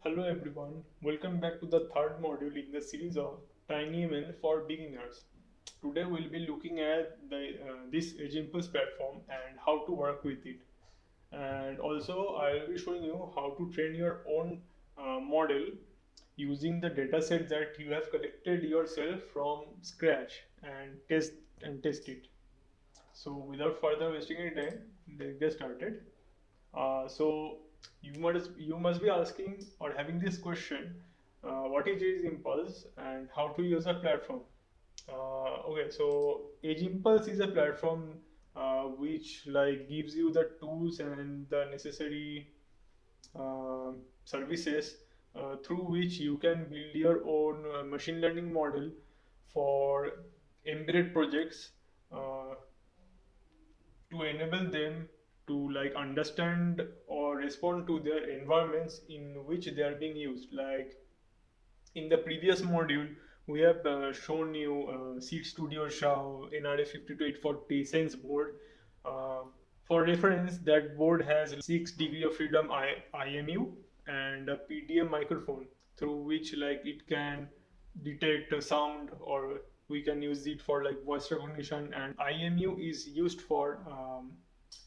Hello everyone, welcome back to the third module in the series of TinyML for beginners. Today we'll be looking at this Agentpulse platform and how to work with it. And also I'll be showing you how to train your own model using the dataset that you have collected yourself from scratch and test it. So without further wasting any time, let's get started. So you must be asking or having this question, what is Age Impulse and how to use a platform? Okay, so Age Impulse is a platform which like gives you the tools and the necessary uh, services through which you can build your own machine learning model for embedded projects uh, to enable them to like understand or respond to their environments in which they are being used. Like in the previous module we have shown you SeeedStudio XIAO NRA52840 sense board. uh, for reference, that board has 6 degree of freedom IMU and a PDM microphone through which like it can detect a sound, or we can use it for like voice recognition, and IMU is used for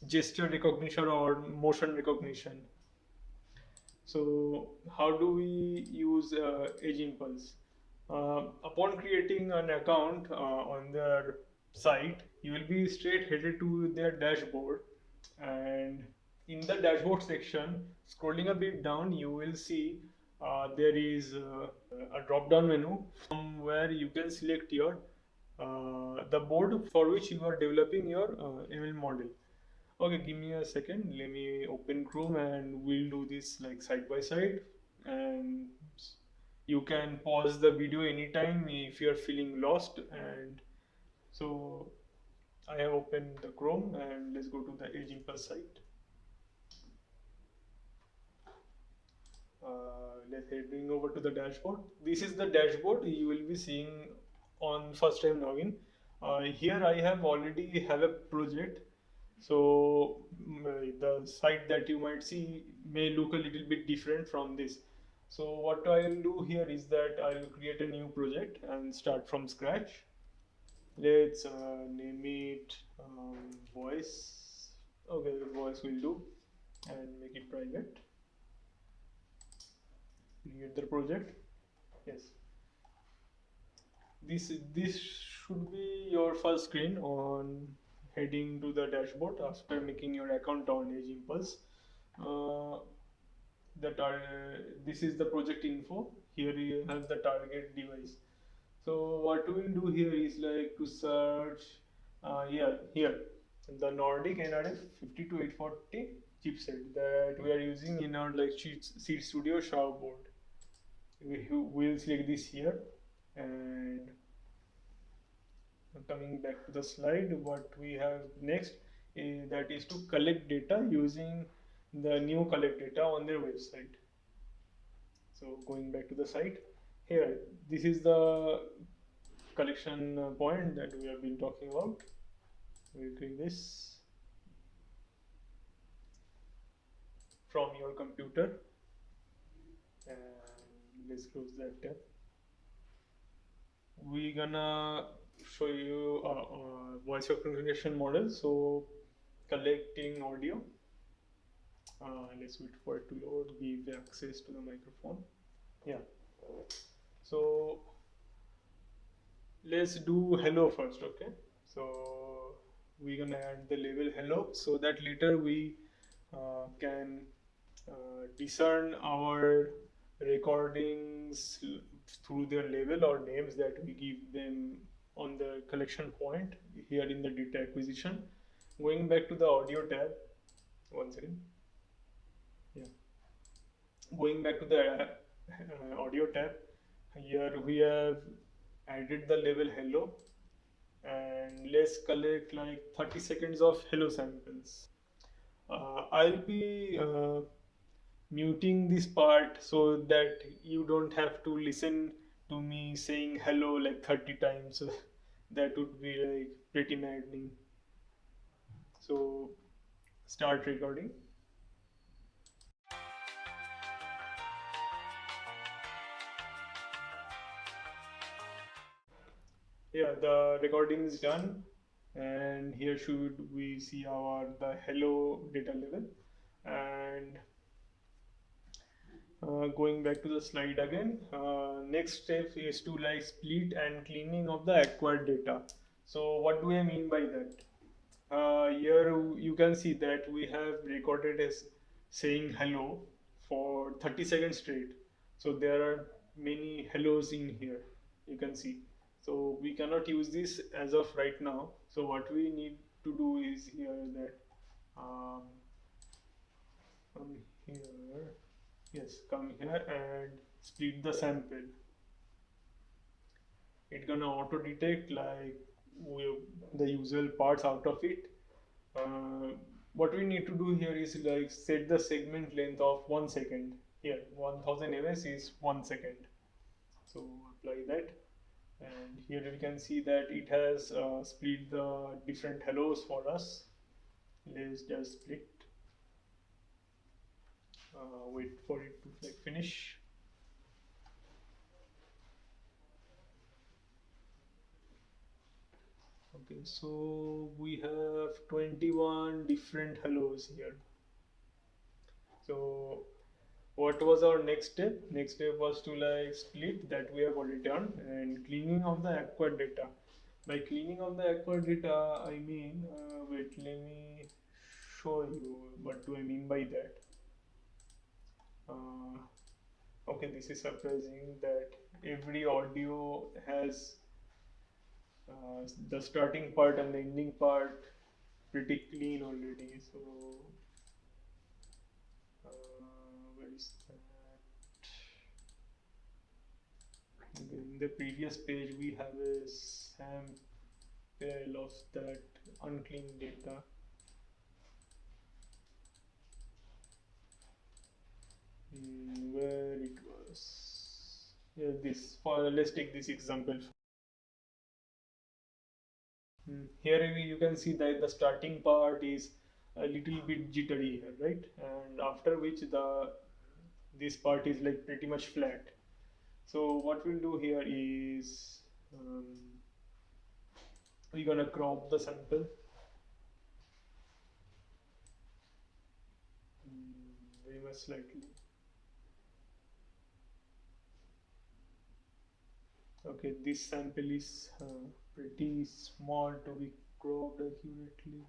gesture recognition or motion recognition. So how do we use Edge Impulse? Upon creating an account on their site, you will be straight headed to their dashboard, and in the dashboard section, scrolling a bit down, you will see there is a drop down menu from where you can select your the board for which you are developing your ML model. Okay, give me a second. Let me open Chrome and we'll do this like side by side. And you can pause the video anytime if you're feeling lost. And so I have opened the Chrome and let's go to the Edge Impulse site. Let's heading over to the dashboard. This is the dashboard you will be seeing on first time login. Here I have already have a project. So the site that you might see may look a little bit different from this. So what I'll do here is that I'll create a new project and start from scratch. Let's name it voice. Okay, voice will do, and make it private. Create the project. Yes. This should be your first screen on heading to the dashboard after making your account on Edge Impulse. Uh, this is the project info. Here you have the target device. So what we will do here is like to search here the Nordic NRF 52840 chipset that we are using in our like SeeedStudio XIAO board. We will select this here, and coming back to the slide, what we have next is that is to collect data using the new collect data on their website. So going back to the site, here this is the collection point that we have been talking about. We'll click this from your computer and let's close that tab. We're gonna show you a voice recognition model. So collecting audio. Let's wait for it to load, give access to the microphone. Yeah. So let's do hello first, okay? So we're gonna add the label hello so that later we can discern our recordings through their label or names that we give them on the collection point here in the data acquisition. Going back to the audio tab, one second. Yeah. Going back to the audio tab, here we have added the label hello, and let's collect like 30 seconds of hello samples. I'll be muting this part so that you don't have to listen to me saying hello like 30 times. That would be like pretty maddening. So start recording. Yeah, the recording is done, and here should we see our the hello data level. And going back to the slide again, next step is to like split and cleaning of the acquired data. So what do I mean by that? Here you can see that we have recorded as saying hello for 30 seconds straight. So there are many hellos in here, you can see. So we cannot use this as of right now. So what we need to do is here that um, come here, yes, come here and split the sample. It's gonna auto detect like the usual parts out of it. uh, what we need to do here is like set the segment length of 1 second. Here 1000 ms is 1 second, so apply that, and here we can see that it has split the different hellos for us. Let's just split, wait for it to like finish. Okay, so we have 21 different hellos here. So what was our next step? Next step was to like split, that we have already done, and cleaning of the acquired data. By cleaning of the acquired data, I mean, wait, let me show you what do I mean by that. Uh, okay, this is surprising that every audio has the starting part and the ending part pretty clean already. So where is that? In the previous page, we have a sample of that unclean data. Where it was? Yeah, this. For let's take this example. Here you can see that the starting part is a little bit jittery here, right? And after which the this part is like pretty much flat. So what we'll do here is we're gonna crop the sample very much slightly. Okay, this sample is pretty small to be cropped accurately.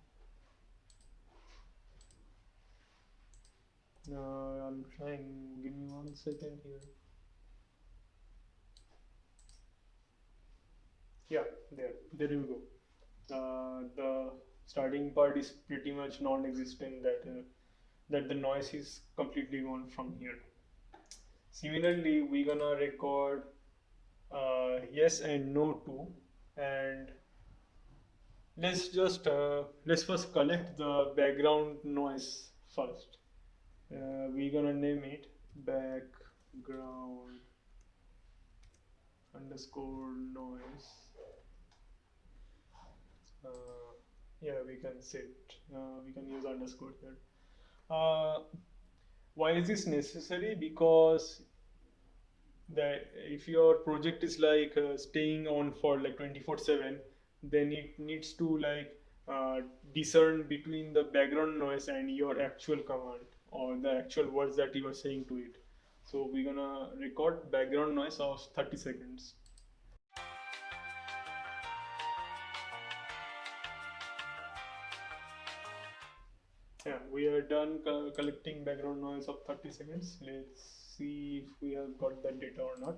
I'm trying. Give me 1 second here. Yeah, there you go. The starting part is pretty much non-existent. That the noise is completely gone from here. Similarly, we're gonna record yes and no too, and let's first collect the background noise first. We're gonna name it background underscore noise. Uh, yeah, we can set. We can use underscore here. Uh, why is this necessary? Because that if your project is like staying on for like 24/7, then it needs to like discern between the background noise and your actual command or the actual words that you are saying to it. So we're gonna record background noise of 30 seconds. Yeah, we are done collecting background noise of 30 seconds. Let's see if we have got that data or not.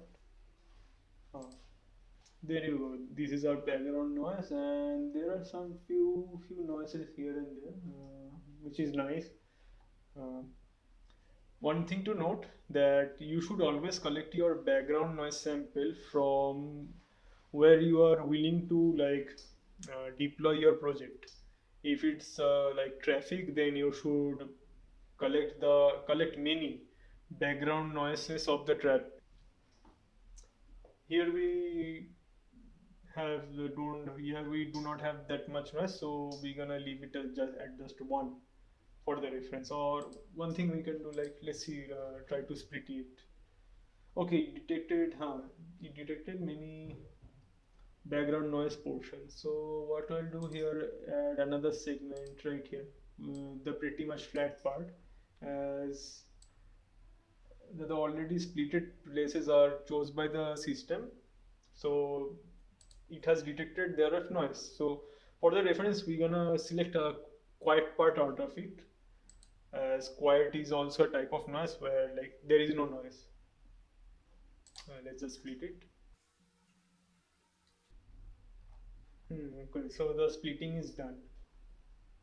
There you go. This is our background noise, and there are some few noises here and there, which is nice. Uh, One thing to note that you should always collect your background noise sample from where you are willing to like deploy your project. If it's like traffic, then you should collect many background noises of the traffic. Here we have don't here we do not have that much noise, so we're gonna leave it at just one for the reference. Or one thing we can do, like let's see, try to split it. Okay, it detected many background noise portion. So what I'll do here, add another segment right here, the pretty much flat part, as the already splitted places are chosen by the system. So it has detected there of noise. So for the reference, we're gonna select a quiet part out of it, as quiet is also a type of noise where like there is no noise. Let's just split it. Okay, so the splitting is done.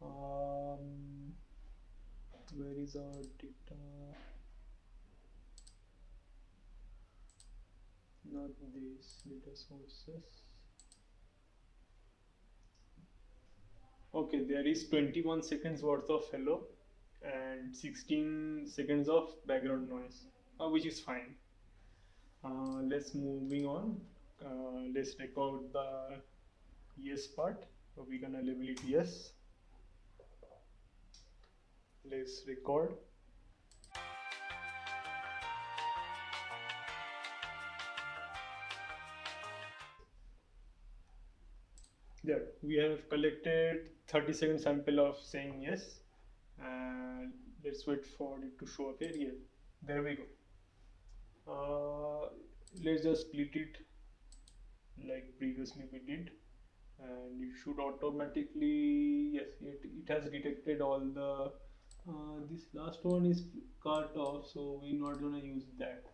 Um, where is our data? Not this data sources. Okay, there is 21 seconds worth of hello and 16 seconds of background noise, which is fine. Let's moving on. Let's record the yes part. So we're gonna label it yes. Let's record. There, we have collected 30-second sample of saying yes. And let's wait for it to show up here. Yeah, there we go. Let's just split it like previously we did, and it should automatically, yes, it has detected all the this last one is cut off, so we're not gonna use that.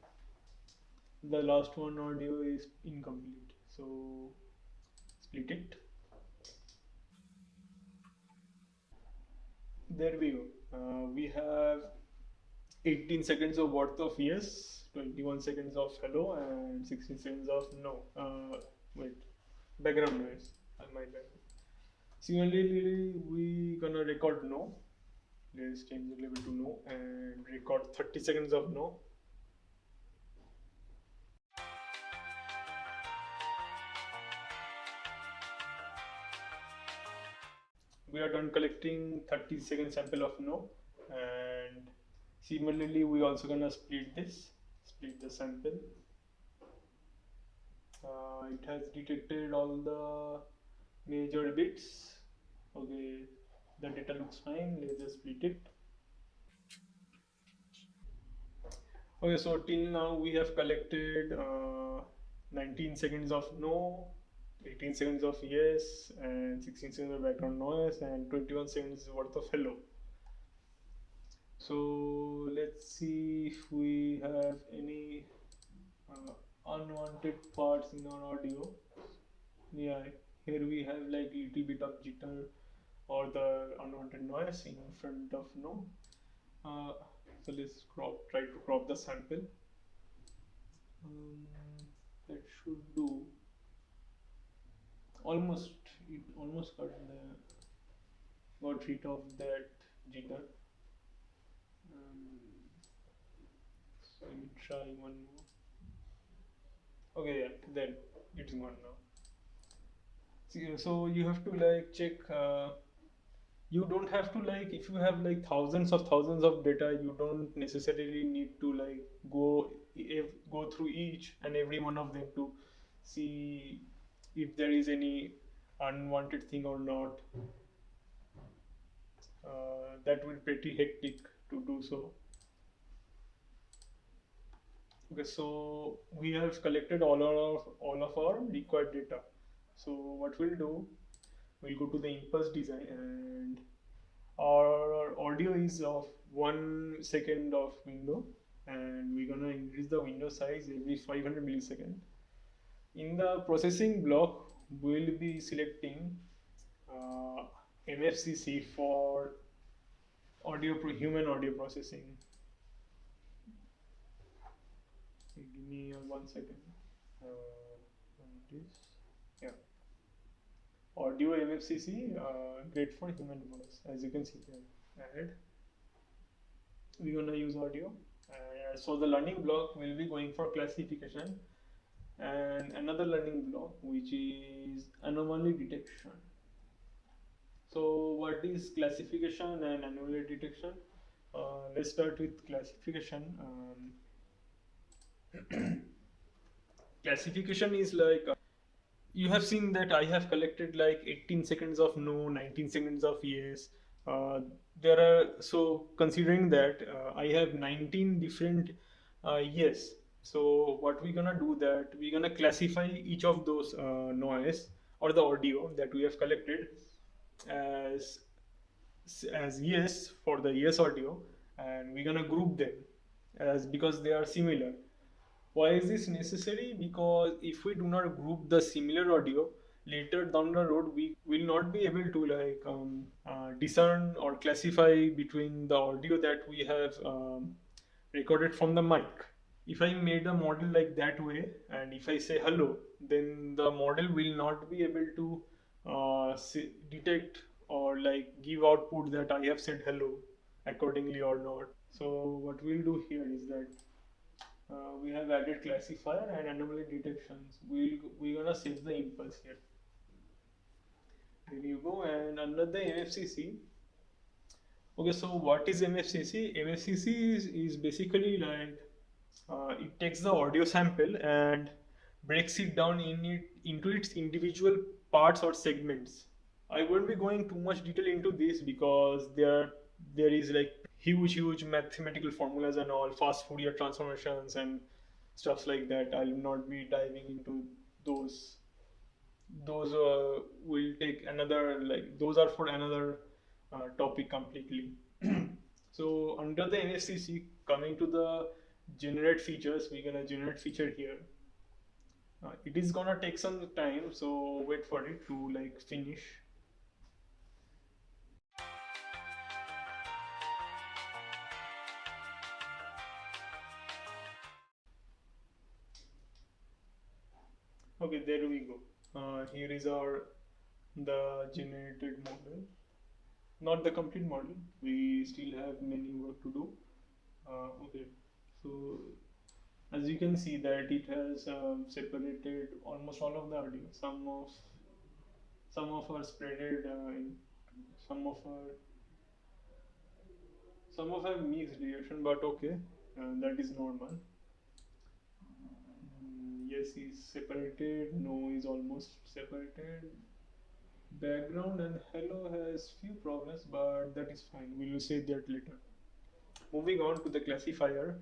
The last one audio is incomplete, so split it. There we go. We have 18 seconds of worth of yes, 21 seconds of hello, and 16 seconds of no. Wait, background noise. My bad. Similarly, we gonna record no. Let's change the level to no and record 30 seconds of no. We are done collecting 30-second sample of no, and similarly we also gonna split the sample. It has detected all the major bits. Okay, the data looks fine. Let's just split it. Okay, so till now we have collected 19 seconds of no, 18 seconds of yes, and 16 seconds of background noise, and 21 seconds worth of hello. So let's see if we have any unwanted parts in our audio. Yeah, here we have like little bit of jitter or the unwanted noise in front of no. Uh, so let's try to crop the sample. That should do. Almost, it almost got rid of that jitter. So let me try one more. Okay, yeah, then it's gone now. See, so you have to like check. You don't have to like, if you have like thousands of data, you don't necessarily need to like go through each and every one of them to see if there is any unwanted thing or not. That will be pretty hectic to do so. Okay, so we have collected all of our required data. So what we'll do, we'll go to the impulse design, and our audio is of 1 second of window, and we're gonna increase the window size every 500 millisecond. In the processing block, we'll be selecting MFCC for human audio processing. Okay, give me 1 second. This, yeah, audio MFCC, great for human voice, as you can see here. Add. We're gonna use audio. So the learning block will be going for classification, and another learning block which is anomaly detection. So what is classification and anomaly detection? Let's start with classification. Classification is like you have seen that I have collected like 18 seconds of no, 19 seconds of yes. Uh, there are, so considering that I have 19 different yes. So what we're gonna do that we're gonna classify each of those noise or the audio that we have collected as yes for the yes audio, and we're gonna group them as because they are similar. Why is this necessary? Because if we do not group the similar audio, later down the road we will not be able to like discern or classify between the audio that we have recorded from the mic. If I made a model like that way, and if I say hello, then the model will not be able to detect or like give output that I have said hello accordingly or not. So what we'll do here is that we have added classifier and anomaly detections. We're gonna save the impulse here. There you go. And under the MFCC. Okay, so what is MFCC? MFCC is basically like it takes the audio sample and breaks it down into its individual parts or segments. I won't be going too much detail into this because there is like huge mathematical formulas and all fast Fourier transformations and stuffs like that. I'll not be diving into those. Those will take another, like those are for another topic completely. So under the NSCC, coming to the generate features, we're gonna generate feature here. It is gonna take some time, so wait for it to like finish. Okay, there we go. Here is our the generated model, not the complete model. We still have many work to do. Okay, so as you can see that it has separated almost all of the audio. Some of are spreaded in some of are some of have mixed reaction, but okay, that is normal. Yes is separated, no is almost separated. Background and hello has few problems, but that is fine. We will say that later. Moving on to the classifier.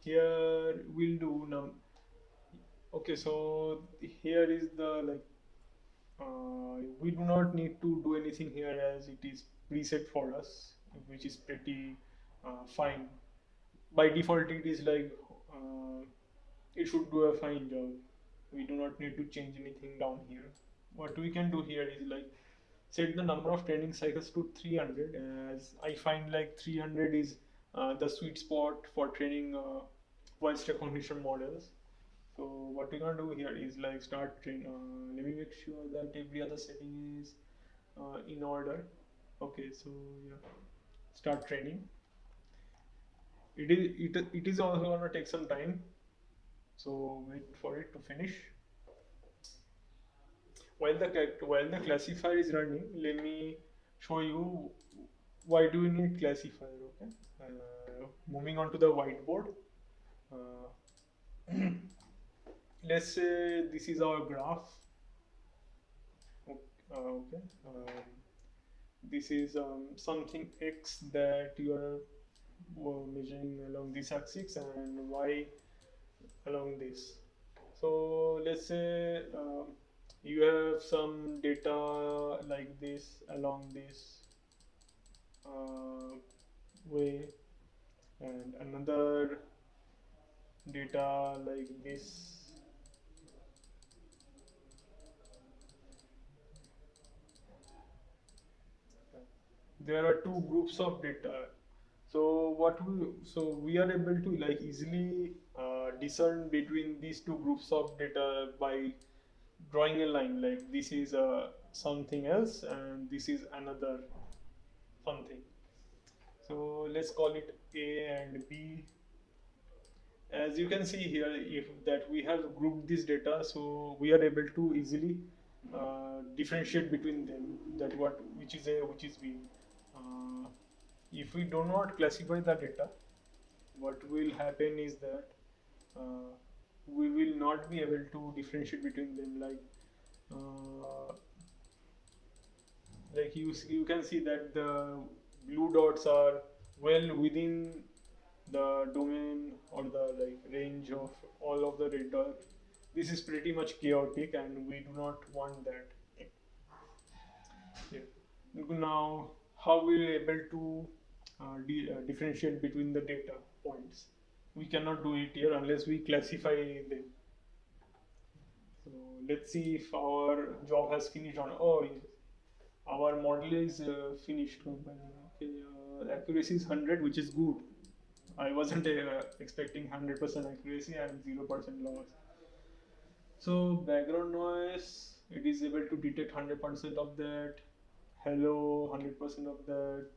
Here we'll do num. Okay, so here is the like we do not need to do anything here as it is preset for us, which is pretty fine. By default, it is like it should do a fine job. We do not need to change anything down here. What we can do here is like set the number of training cycles to 300, as I find like 300 is the sweet spot for training voice recognition models. So what we're gonna do here is like start train. Let me make sure that every other setting is in order. Okay, so yeah, start training. It is also gonna take some time. So wait for it to finish. While the classifier is running, let me show you why do we need classifier. Okay, moving on to the whiteboard. Uh, let's say this is our graph. Okay. This is something x that you are measuring along this axis and y along this. So let's say you have some data like this along this way, and another data like this. There are two groups of data. So we are able to like easily discern between these two groups of data by drawing a line, like this is something else and this is another something. So let's call it A and B. As you can see here, if that we have grouped this data, so we are able to easily differentiate between them, that what which is A, which is B. Uh, if we do not classify the data, what will happen is that we will not be able to differentiate between them. Uh, like you can see that the blue dots are well within the domain or the like range of all of the red dots. This is pretty much chaotic and we do not want that. Yeah. Now, how we are able to differentiate between the data points? We cannot do it here unless we classify them. So let's see if our job has finished on. Oh, yes. Our model is finished. Okay, accuracy is 100, which is good. I wasn't expecting 100% accuracy and 0% loss. So background noise, it is able to detect 100% of that. Hello, 100% of that.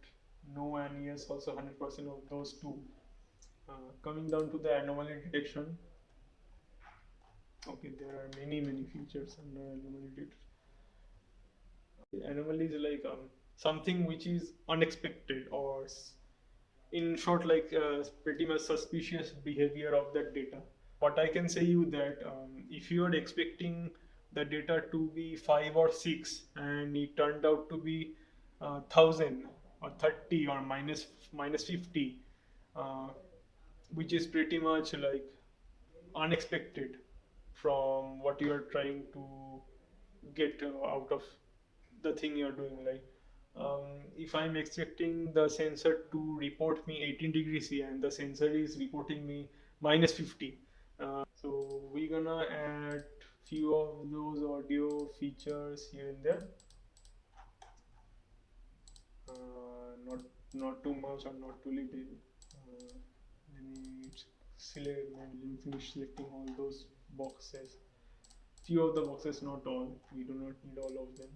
No and yes, also 100% of those two. Coming down to the anomaly detection. Okay, there are many features under anomaly detection. Anomaly is like something which is unexpected or in short like pretty much suspicious behavior of that data. What I can say you that if you are expecting the data to be 5 or 6 and it turned out to be 1000 or 30 or minus 50, uh, which is pretty much like unexpected from what you are trying to get out of the thing you're doing. Like if I'm expecting the sensor to report me 18 degrees C and the sensor is reporting me minus 50, so we're gonna add few of those audio features here and there. Not too much or not too little. Let me select. Let me finish selecting all those boxes. Few of the boxes, not all. We do not need all of them.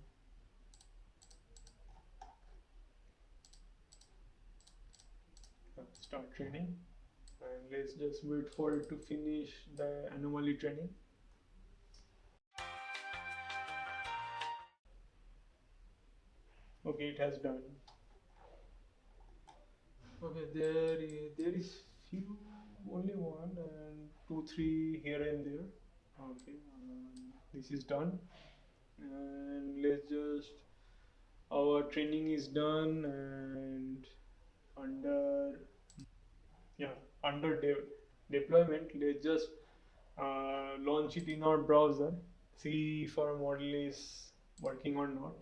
Start training, and let's just wait for it to finish the anomaly training. Okay, it has done. Okay, there is few, only one and two three here and there. Okay, this is done, and let's just, our training is done, and under, yeah, under deployment, let's just launch it in our browser, see if our model is working or not.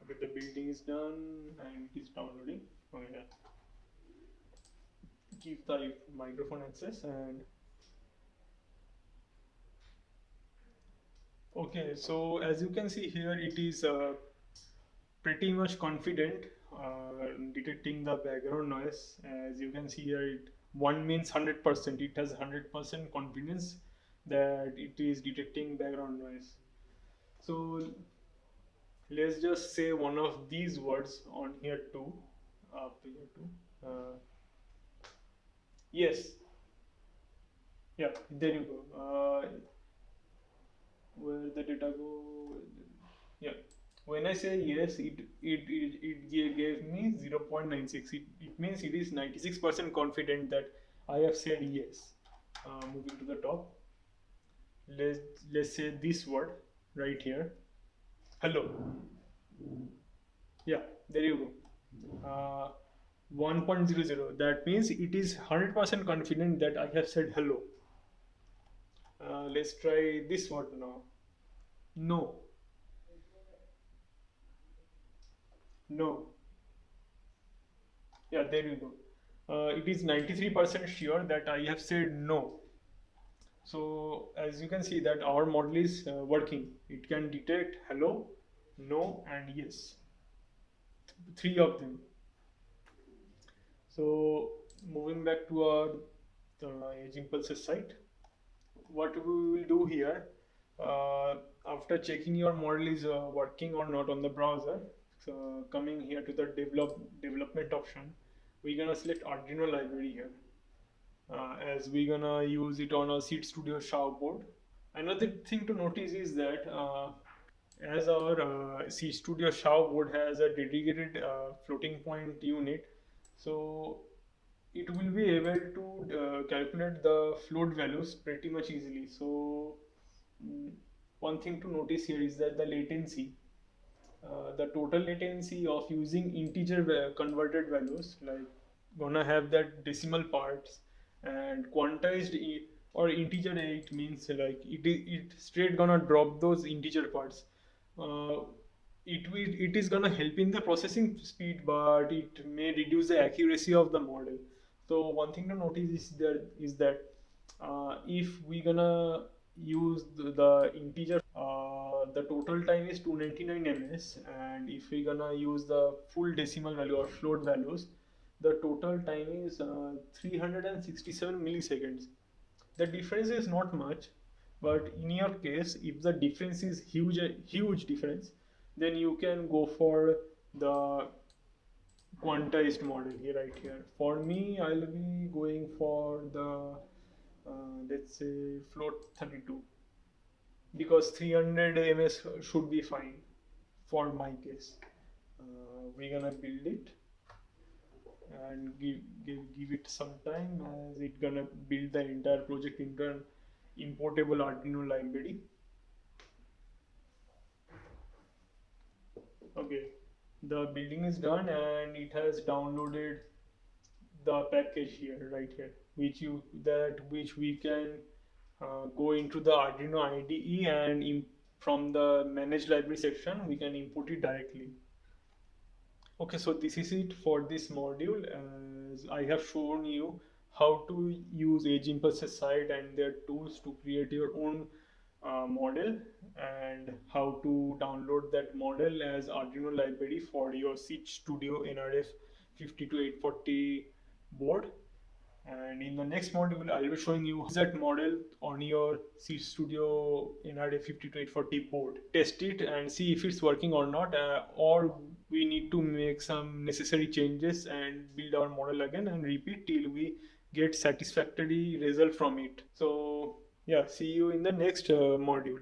Okay, the building is done and it is downloading. Oh yeah. Give the microphone access and okay, so as you can see here, it is pretty much confident detecting the background noise. As you can see here, it one means 100%. It has 100% confidence that it is detecting background noise. So let's just say one of these words on here too. Up here too. Yes. Yeah. There you go. Where the data go? Yeah. When I say yes, it gave me 0.96. It means it is 96% confident that I have said yes. Moving to the top, let's say this word right here, hello. Yeah, there you go. 1.00. That means it is 100% confident that I have said hello. Let's try this word now. No. No. Yeah, there you go. It is 93% sure that I have said no. So as you can see that our model is working. It can detect hello, no, and yes. Three of them. So moving back to our Edge Impulses site, what we will do here, after checking your model is working or not on the browser, so coming here to the development option, we're gonna select Arduino library here, as we're gonna use it on a SeeedStudio XIAO board. Another thing to notice is that as our SeeedStudio XIAO board has a dedicated floating point unit, so it will be able to calculate the float values pretty much easily. So one thing to notice here is that the latency, the total latency of using integer converted values, like gonna have that decimal parts and quantized or integer, it means like it straight gonna drop those integer parts. uh, it is gonna help in the processing speed, but it may reduce the accuracy of the model. So one thing to notice is that if we gonna use the integer, the total time is 299 ms, and if we gonna use the full decimal value or float values, the total time is 367 milliseconds. The difference is not much, but in your case, if the difference is huge difference, then you can go for the quantized model here, right here. For me, I'll be going for the let's say float 32, because 300 ms should be fine for my case. We're gonna build it and give it some time, as it gonna build the entire project into an importable Arduino library. Okay, the building is done and it has downloaded the package here, right here, which we can go into the Arduino IDE, and from the manage library section we can import it directly. Okay, so this is it for this module. As I have shown you how to use Edge Impulse's site and their tools to create your own model, and how to download that model as Arduino library for your SeeedStudio NRF 52840 board. And in the next module, I'll be showing you that model on your SeeedStudio NRF 52840 board. Test it and see if it's working or not, or we need to make some necessary changes and build our model again and repeat till we get satisfactory result from it. So yeah, see you in the next module.